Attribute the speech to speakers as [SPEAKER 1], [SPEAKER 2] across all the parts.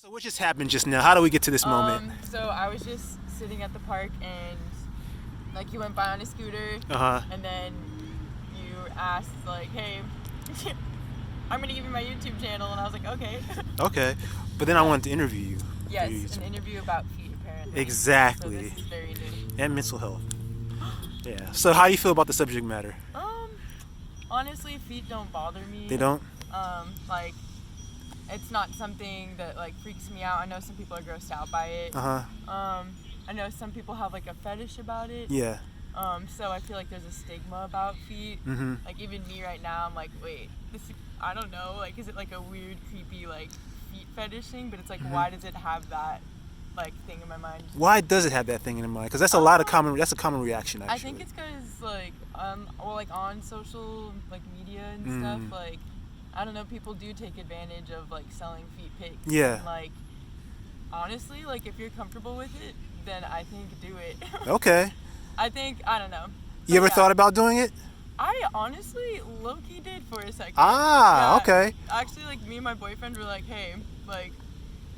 [SPEAKER 1] So what just happened just now? How do we get to this moment?
[SPEAKER 2] So I was just sitting at the park and like you went by on a scooter
[SPEAKER 1] Uh-huh.
[SPEAKER 2] and then you asked like, hey, I'm gonna give you my YouTube channel, and I was like, okay.
[SPEAKER 1] Okay. But then I wanted to interview you.
[SPEAKER 2] Yes, an interview about feet apparently.
[SPEAKER 1] Exactly.
[SPEAKER 2] So this is very new.
[SPEAKER 1] And mental health. Yeah. So how do you feel about the subject matter?
[SPEAKER 2] Honestly, feet don't bother me.
[SPEAKER 1] They don't?
[SPEAKER 2] Like, it's not something that like freaks me out. I know some people are grossed out by it.
[SPEAKER 1] Uh-huh.
[SPEAKER 2] I know some people have like a fetish about it.
[SPEAKER 1] Yeah.
[SPEAKER 2] So I feel like there's a stigma about feet.
[SPEAKER 1] Mm-hmm.
[SPEAKER 2] Like even me right now, I'm like, wait, I don't know. Like, is it like a weird, creepy like feet fetish thing? But it's like, why does it have that like thing in my mind?
[SPEAKER 1] Why does it have that thing in mind? Because that's a common reaction actually.
[SPEAKER 2] I think it's because like like on social like media and stuff, like I don't know, people do take advantage of like selling feet pics.
[SPEAKER 1] Yeah.
[SPEAKER 2] And, like honestly, like if you're comfortable with it, then I think do it.
[SPEAKER 1] Okay.
[SPEAKER 2] I don't know.
[SPEAKER 1] You ever thought about doing it?
[SPEAKER 2] I honestly low-key did for a second.
[SPEAKER 1] Ah, okay.
[SPEAKER 2] Actually, like me and my boyfriend were like, hey, like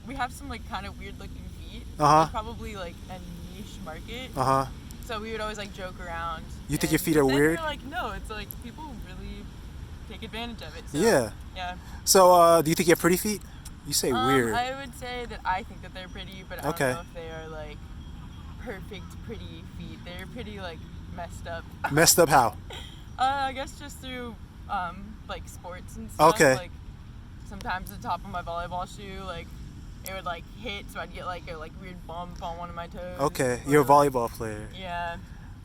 [SPEAKER 2] we have some like kind of weird looking feet.
[SPEAKER 1] Uh-huh.
[SPEAKER 2] Probably like a niche market.
[SPEAKER 1] Uh-huh.
[SPEAKER 2] So we would always like joke around.
[SPEAKER 1] You think your feet are weird?
[SPEAKER 2] We're like, no, it's like people really take advantage of it. So,
[SPEAKER 1] Yeah.
[SPEAKER 2] Yeah.
[SPEAKER 1] So do you think you have pretty feet? You say weird.
[SPEAKER 2] I would say that I think that they're pretty, but I don't know if they are like perfect pretty feet. They're pretty like messed up.
[SPEAKER 1] Messed up how?
[SPEAKER 2] I guess just through like sports and stuff.
[SPEAKER 1] Okay.
[SPEAKER 2] Like sometimes the top of my volleyball shoe, like it would like hit, so I'd get like a like weird bump on one of my toes.
[SPEAKER 1] Okay, you're a volleyball player.
[SPEAKER 2] Yeah.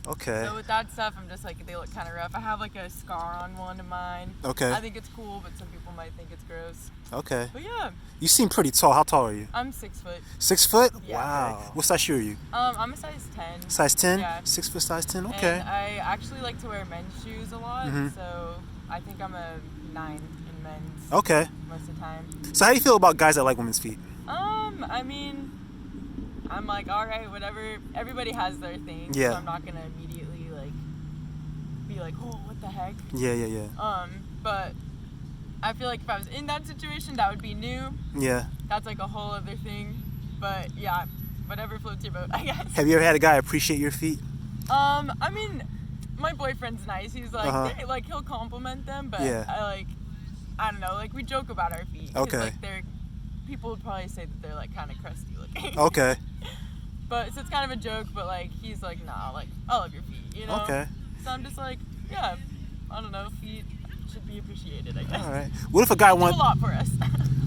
[SPEAKER 1] Okay.
[SPEAKER 2] So with that stuff, I'm just like, they look kind of rough. I have like a scar on one of mine.
[SPEAKER 1] Okay.
[SPEAKER 2] I think it's cool, but some people might think it's gross.
[SPEAKER 1] Okay.
[SPEAKER 2] But yeah.
[SPEAKER 1] You seem pretty tall. How tall are you?
[SPEAKER 2] I'm 6 foot.
[SPEAKER 1] 6 foot?
[SPEAKER 2] Yeah.
[SPEAKER 1] Wow. What size shoe are you?
[SPEAKER 2] I'm a size 10.
[SPEAKER 1] Size 10?
[SPEAKER 2] Yeah.
[SPEAKER 1] 6 foot size 10? Okay.
[SPEAKER 2] And I actually like to wear men's shoes a lot, so I think I'm a 9 in men's.
[SPEAKER 1] Okay.
[SPEAKER 2] Most of the time.
[SPEAKER 1] So how do you feel about guys that like women's feet?
[SPEAKER 2] I mean, I'm like, all right, whatever. Everybody has their thing.
[SPEAKER 1] Yeah.
[SPEAKER 2] So I'm not gonna immediately like be like, oh, what the heck.
[SPEAKER 1] Yeah.
[SPEAKER 2] But I feel like if I was in that situation, that would be new.
[SPEAKER 1] Yeah.
[SPEAKER 2] That's like a whole other thing. But yeah, whatever floats your boat, I guess.
[SPEAKER 1] Have you ever had a guy appreciate your feet?
[SPEAKER 2] I mean, my boyfriend's nice. He's like, hey, like he'll compliment them, but
[SPEAKER 1] Yeah.
[SPEAKER 2] I don't know, like we joke about our feet. 'Cause,
[SPEAKER 1] Okay.
[SPEAKER 2] Like people would probably say that they're like kind of crusty looking.
[SPEAKER 1] Okay.
[SPEAKER 2] But so it's kind of a joke, but like he's like, nah, like I love your feet, you know?
[SPEAKER 1] Okay.
[SPEAKER 2] So I'm just like, yeah, I don't know, feet should be appreciated, I guess.
[SPEAKER 1] All right. What if a guy
[SPEAKER 2] Do a
[SPEAKER 1] wanted?
[SPEAKER 2] lot for us.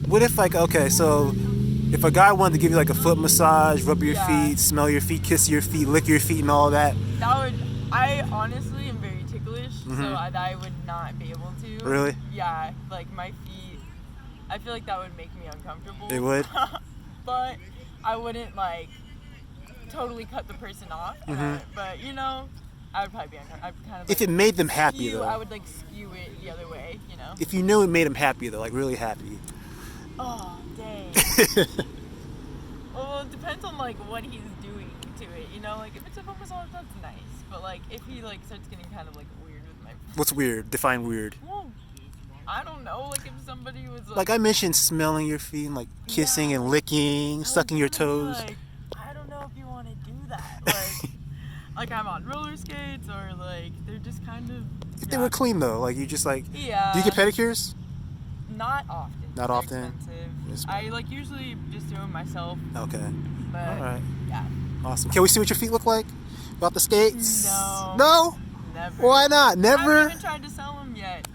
[SPEAKER 1] What if like so if a guy wanted to give you like a foot massage, rub your
[SPEAKER 2] Yeah.
[SPEAKER 1] feet, smell your feet, kiss your feet, lick your feet, and all that?
[SPEAKER 2] I honestly am very ticklish, so I would not be able to.
[SPEAKER 1] Really?
[SPEAKER 2] Yeah, like my feet, I feel like that would make me uncomfortable.
[SPEAKER 1] It would?
[SPEAKER 2] But I wouldn't like totally cut the person off. But you know, I would probably be uncomfortable. I'd kind of
[SPEAKER 1] If
[SPEAKER 2] like,
[SPEAKER 1] it made them happy though.
[SPEAKER 2] I would like skew it the other way, you know?
[SPEAKER 1] If you knew it made him happy though, like really happy.
[SPEAKER 2] Oh, dang. Well, it depends on like what he's doing to it, you know? Like if it's a foot massage, that's nice. But like if he like starts getting kind of like weird with my
[SPEAKER 1] What's weird? Define weird.
[SPEAKER 2] well, I don't know, like if somebody was
[SPEAKER 1] Like I mentioned smelling your feet and like kissing and licking, sucking your toes.
[SPEAKER 2] like, I don't know if you want to do that. Like I'm on roller skates or like they're just kind of
[SPEAKER 1] If they were clean though, like you just like
[SPEAKER 2] Yeah.
[SPEAKER 1] do you get pedicures?
[SPEAKER 2] Not often.
[SPEAKER 1] Not
[SPEAKER 2] They're
[SPEAKER 1] often?
[SPEAKER 2] Expensive.
[SPEAKER 1] Yes,
[SPEAKER 2] I like usually just do them myself.
[SPEAKER 1] Okay.
[SPEAKER 2] But
[SPEAKER 1] All right.
[SPEAKER 2] yeah.
[SPEAKER 1] Awesome. Can we see what your feet look like? About the skates?
[SPEAKER 2] No.
[SPEAKER 1] No?
[SPEAKER 2] Never.
[SPEAKER 1] Why not?
[SPEAKER 2] I
[SPEAKER 1] Never?
[SPEAKER 2] haven't even tried to sell them yet.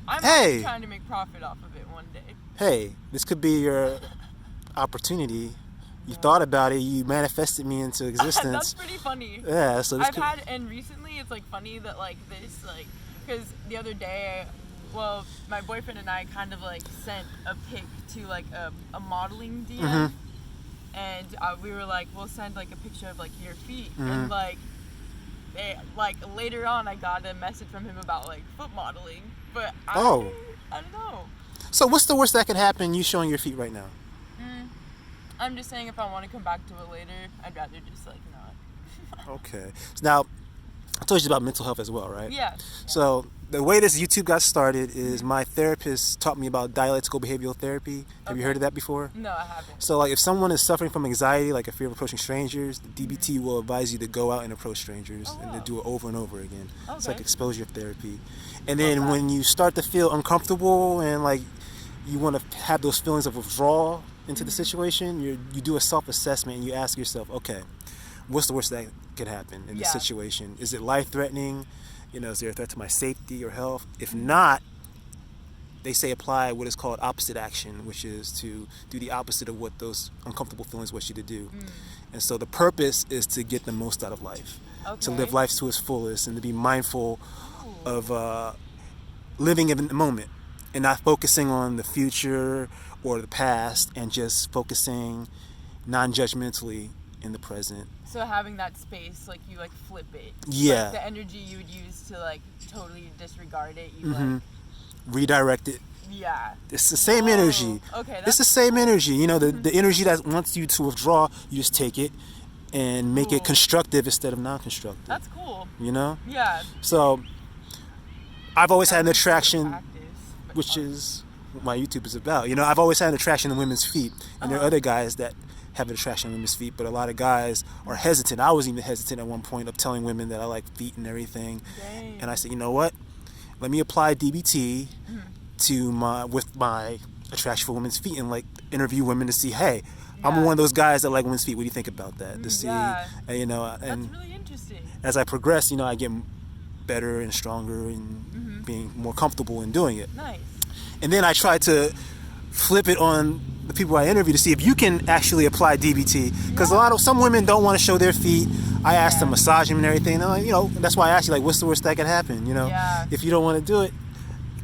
[SPEAKER 2] I'm
[SPEAKER 1] Hey.
[SPEAKER 2] actually trying to make profit off of it one day.
[SPEAKER 1] Hey, this could be your opportunity. You thought about it, you manifested me into existence.
[SPEAKER 2] That's pretty funny.
[SPEAKER 1] Yeah, so this
[SPEAKER 2] And recently it's like funny that like this, like, because the other day, well, my boyfriend and I kind of like sent a pic to like a modeling DM, and we were like, we'll send like a picture of like your feet, and like, later on I got a message from him about like foot modeling, but I don't know.
[SPEAKER 1] So what's the worst that could happen, you showing your feet right now?
[SPEAKER 2] I'm just saying if I want to come back to it later, I'd rather just like not.
[SPEAKER 1] Okay. Now, I told you about mental health as well, right?
[SPEAKER 2] Yeah.
[SPEAKER 1] So the way this YouTube got started is my therapist taught me about dialectical behavioral therapy. Have you heard of that before?
[SPEAKER 2] No, I haven't.
[SPEAKER 1] So like if someone is suffering from anxiety, like a fear of approaching strangers, the DBT will advise you to go out and approach strangers and to do it over and over again. It's like exposure therapy. And then when you start to feel uncomfortable and like you want to have those feelings of withdrawal into the situation, you do a self-assessment and you ask yourself, okay, what's the worst that could happen in this situation? Is it life-threatening? You know, is there a threat to my safety or health? If not, they say apply what is called opposite action, which is to do the opposite of what those uncomfortable feelings want you to do. And so the purpose is to get the most out of life, to live life to its fullest, and to be mindful of living in the moment and not focusing on the future or the past, and just focusing non-judgmentally in the present.
[SPEAKER 2] So having that space, like you like flip it.
[SPEAKER 1] Yeah.
[SPEAKER 2] Like the energy you would use to like totally disregard it, you like
[SPEAKER 1] redirect it.
[SPEAKER 2] Yeah.
[SPEAKER 1] It's the same energy.
[SPEAKER 2] Okay.
[SPEAKER 1] It's the same energy. You know, the energy that wants you to withdraw, you just take it and make it constructive instead of non-constructive.
[SPEAKER 2] That's cool.
[SPEAKER 1] You know?
[SPEAKER 2] Yeah.
[SPEAKER 1] So I've always had an attraction,
[SPEAKER 2] Practice,
[SPEAKER 1] which is what my YouTube is about. You know, I've always had an attraction to women's feet. And there are other guys that have an attraction to women's feet, but a lot of guys are hesitant. I was even hesitant at one point of telling women that I like feet and everything.
[SPEAKER 2] Dang.
[SPEAKER 1] And I said, you know what? Let me apply DBT to my attraction for women's feet and like interview women to see, hey, I'm one of those guys that like women's feet. What do you think about that? To see, you know, and
[SPEAKER 2] that's really interesting.
[SPEAKER 1] as I progress, you know, I get better and stronger and being more comfortable in doing it.
[SPEAKER 2] Nice.
[SPEAKER 1] And then I try to flip it on the people I interview to see if you can actually apply DBT, because some women don't want to show their feet. I ask them, massage them and everything. And like, you know, that's why I ask you, like, what's the worst that could happen? You know, if you don't want to do it,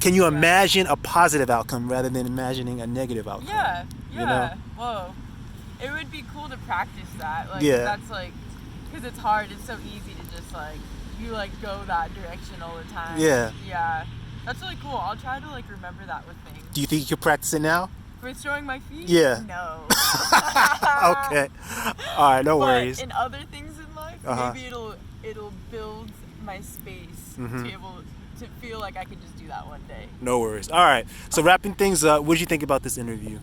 [SPEAKER 1] can you imagine a positive outcome rather than imagining a negative outcome?
[SPEAKER 2] Yeah.
[SPEAKER 1] You know?
[SPEAKER 2] Whoa. It would be cool to practice that. Like, that's like, because it's hard. It's so easy to just like, you like go that direction all the time.
[SPEAKER 1] Yeah.
[SPEAKER 2] Yeah. That's really cool. I'll try to like remember that with things.
[SPEAKER 1] Do you think you could practice it now?
[SPEAKER 2] For showing my feet?
[SPEAKER 1] Yeah.
[SPEAKER 2] No.
[SPEAKER 1] Okay. All right, no worries.
[SPEAKER 2] But in other things in life, maybe it'll build my space to be able to feel like I could just do that one day.
[SPEAKER 1] No worries. All right. So wrapping things up, what did you think about this interview?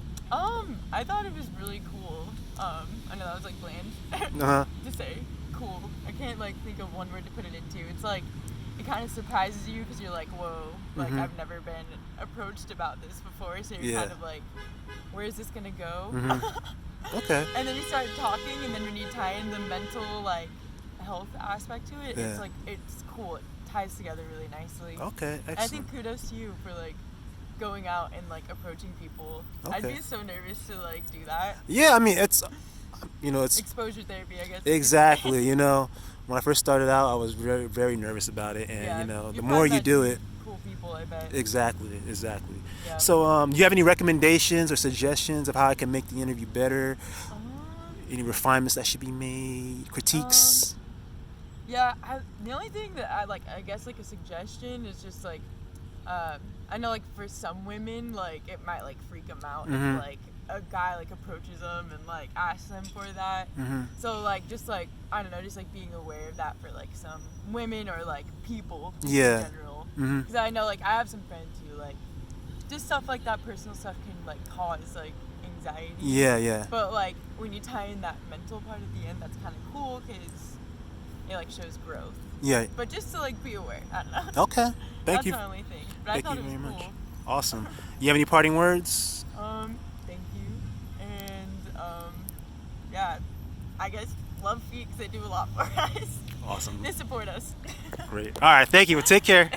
[SPEAKER 2] I thought it was really cool. I know that was like bland to say. Cool. I can't like think of one word to put it into. It's like it kind of surprises you because you're like, whoa, like I've never been approached about this before, so you're kind of like, where is this gonna go?
[SPEAKER 1] Okay.
[SPEAKER 2] And then you start talking, and then when you tie in the mental like health aspect to it, it's like it's cool. It ties together really nicely.
[SPEAKER 1] Okay, excellent.
[SPEAKER 2] I think kudos to you for like going out and like approaching people. I'd be so nervous to like do that.
[SPEAKER 1] Yeah, I mean it's, you know, it's
[SPEAKER 2] exposure therapy, I guess.
[SPEAKER 1] Exactly. You know, when I first started out, I was very, very nervous about it, and you know, the more you do it.
[SPEAKER 2] Cool people, I bet.
[SPEAKER 1] Exactly.
[SPEAKER 2] Yeah.
[SPEAKER 1] So, do you have any recommendations or suggestions of how I can make the interview better? Any refinements that should be made? Critiques?
[SPEAKER 2] Yeah, the only thing that I guess like a suggestion is just like, I know like for some women, like it might like freak them out if like a guy like approaches them and like asks them for that. So like just like, I don't know, just like being aware of that for like some women or like people in general. Because I know like I have some friends who like just stuff like that, personal stuff can like cause like anxiety.
[SPEAKER 1] Yeah.
[SPEAKER 2] But like when you tie in that mental part at the end, that's kind of cool because it like shows growth.
[SPEAKER 1] Yeah.
[SPEAKER 2] But just to like be aware. I don't know.
[SPEAKER 1] Okay. Thank you.
[SPEAKER 2] That's my only thing. But I thought it was
[SPEAKER 1] very
[SPEAKER 2] cool.
[SPEAKER 1] much. Awesome. You have any parting words?
[SPEAKER 2] Thank you. And yeah, I guess love feet because they do a lot for us.
[SPEAKER 1] Awesome.
[SPEAKER 2] They support us.
[SPEAKER 1] Great. All right. Thank you. Well, take care.